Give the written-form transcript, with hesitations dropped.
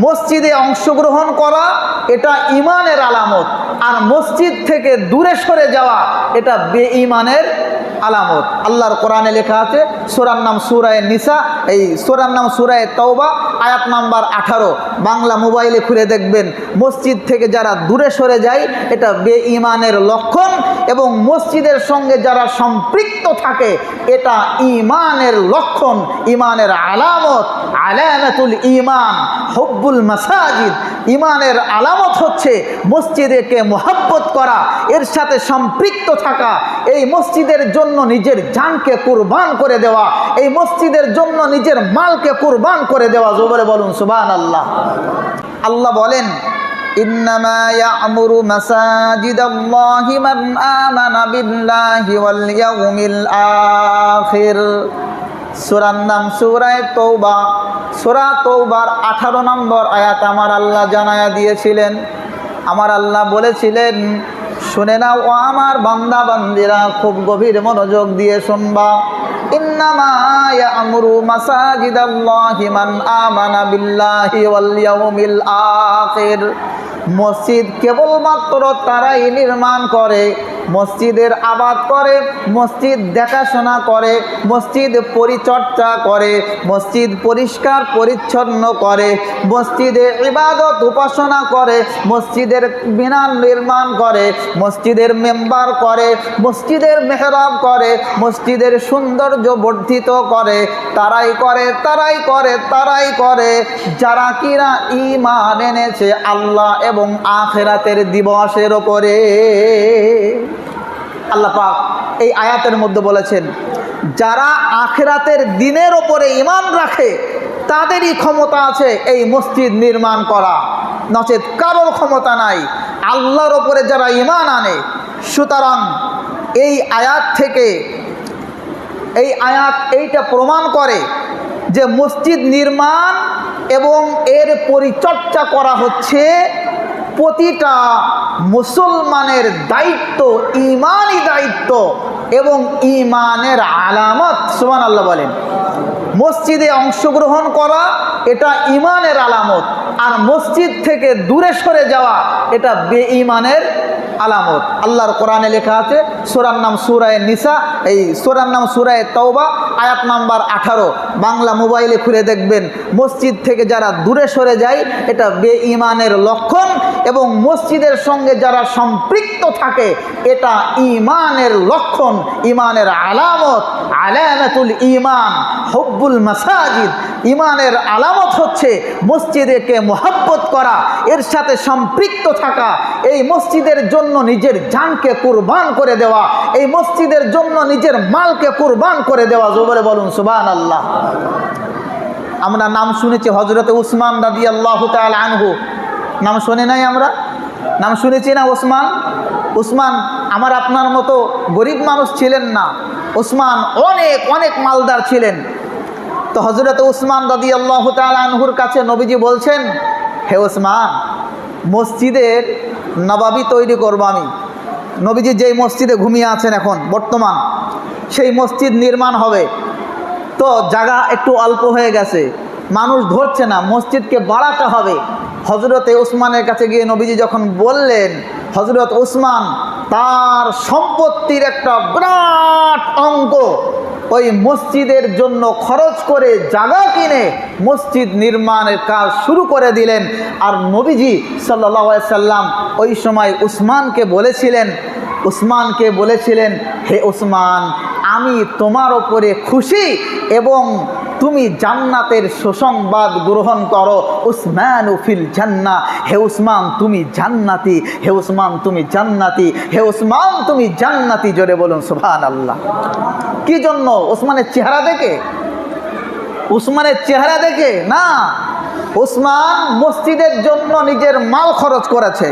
মসজিদে অংশগ্রহণ করা এটা ঈমানের আলামত, আর মসজিদ থেকে দূরে সরে যাওয়া এটা বেঈমানের আলামত। আল্লাহর কোরআনে লেখা আছে, সূরার নাম সূরা নিসা, এই সূরার নাম সূরা তাওবা, আয়াত নাম্বার 18। বাংলা মোবাইলে খুলে দেখবেন, মসজিদ থেকে যারা দূরে সরে যায় এটা বেঈমানের লক্ষণ, এবং মসজিদের সঙ্গে যারা সম্পৃক্ত থাকে এটা ঈমানের লক্ষণ, ঈমানের আলামত। আলামাতুল ঈমান হুব্বুল মাসাজিদ। ঈমানের আলামত হচ্ছে মসজিদকে মুহাব্বত করা, এর সাথে সম্পৃক্ত থাকা, এই মসজিদের জন্য নিজের জানকে কুরবান করে দেওয়া, এই মসজিদের জন্য নিজের মালকে কুরবান করে দেওয়া। জোরে বলুন সুবহানাল্লাহ। আল্লাহ বলেন, ইন্নামা ইয়া'মুরু মাসাজিদাল্লাহি মান আমানা বিল্লাহি ওয়াল ইয়াউমিল আখির। সূরার নাম সূরা তাওবা, সূরা তাওবার 18 নম্বর আয়াত আমার আল্লাহ জানায়া দিয়েছিলেন। আমার আল্লাহ বলেছিলেন, শুনে নাও ও আমার বান্দা বান্দিরা, খুব গভীর মনোযোগ দিয়ে শুনবা। ইন্নামা ইয়া'মুরু মাসাজিদাল্লাহি মান আমানা বিল্লাহি ওয়াল ইয়াউমিল আখির। মসজিদ কেবলমাত্র তারাই নির্মাণ করে, মসজিদের আবাদ করে, মসজিদ দেখাশোনা করে, মসজিদ পরিচর্যা করে, মসজিদ পরিষ্কার পরিচ্ছন্ন করে, মসজিদে ইবাদত উপাসনা করে, মসজিদের মিনার নির্মাণ করে, মসজিদের মেম্বার করে, মসজিদের মেহরাব করে, মসজিদের সৌন্দর্য বর্ধিত করে, তারাই করে, তারাই করে, তারাই করে যারা কিনা ঈমান এনেছে আল্লাহ এবং আখিরাতের দিবসের উপরে। আল্লাহ পাক এই আয়াতের মধ্যে বলেছেন, যারা আখিরাতের দিনের ওপরে ঈমান রাখে তাদেরই ক্ষমতা আছে এই মসজিদ নির্মাণ করা, নচেত কারোর ক্ষমতা নাই। আল্লাহর ওপরে যারা ঈমান আনে। সুতরাং এই আয়াত থেকে এই আয়াত এইটা প্রমাণ করে যে মসজিদ নির্মাণ এবং এর পরিচর্যা করা হচ্ছে প্রতিটা মুসলমানের দায়িত্ব, ঈমানি দায়িত্ব এবং ঈমানের আলামত। সুবহানাল্লাহ বলেন। মসজিদে অংশগ্রহণ করা এটা ঈমানের আলামত, আর মসজিদ থেকে দূরে সরে যাওয়া এটা বেঈমানের আলামত। আল্লাহর কোরআনে লেখা আছে, সূরার নাম সূরা নিসা, এই সূরার নাম সূরা তাওবা, আয়াত নাম্বার 18। বাংলা মোবাইলে খুলে দেখবেন, মসজিদ থেকে যারা দূরে সরে যায় এটা বেঈমানের লক্ষণ, এবং মসজিদের সঙ্গে যারা সম্পৃক্ত থাকে এটা ঈমানের লক্ষণ, ঈমানের আলামত। আলামাতুল ঈমান হুব্বুল মাসাজিদ। ঈমানের আলামত হচ্ছে মসজিদকে মুহাব্বত করা, এর সাথে সম্পৃক্ত থাকা, এই মসজিদের জন্য নিজের জানকে কুরবান করে দেওয়া, এই মসজিদের জন্য নিজের মালকে কুরবান করে দেওয়া। জোরে বলুন সুবহানাল্লাহ। আমরা নাম শুনেছি হযরত উসমান রাদিয়াল্লাহু তাআলা আনহু, নাম শুনে নাই? আমরা নাম শুনেছি না? উসমান আমার আপনার মতো গরিব মানুষ ছিলেন না, উসমান অনেক অনেক মালদার ছিলেন। তো হযরত উসমান রাদিয়াল্লাহু তাআলা আনহুর কাছে নবীজি বলছেন, হে উসমান, মসজিদের নবাবী তৈরি করব আমি। নবীজি যেই মসজিদে ঘুমিয়ে আছেন এখন বর্তমান, সেই মসজিদ নির্মাণ হবে। তো জায়গা একটু অল্প হয়ে গেছে, মানুষ ধরছে না, মসজিদকে বাড়াতে হবে। হযরতে উসমানের কাছে গিয়ে নবীজি যখন বললেন, হযরত উসমান তার সম্পত্তির একটা বিরাট অঙ্ক ওই মসজিদের জন্য খরচ করে জায়গা কিনে মসজিদ নির্মাণের কাজ শুরু করে দিলেন। আর নবীজি সাল্লাল্লাহু আলাইহি সাল্লাম ওই সময় উসমানকে বলেছিলেন, হে উসমান, আমি তোমার ওপরে খুশি এবং তুমি জান্নাতের সুসংবাদ গ্রহণ করো। উসমান ফিল জান্নাহ। হে উসমান তুমি জান্নাতি, হে উসমান তুমি জান্নাতি, হে উসমান তুমি জান্নাতি। জোরে বলুন সুবহানাল্লাহ। কি জন্য? উসমানের চেহারা দেখে? উসমানের চেহারা দেখে না, উসমান মসজিদের জন্য নিজের মাল খরচ করেছে।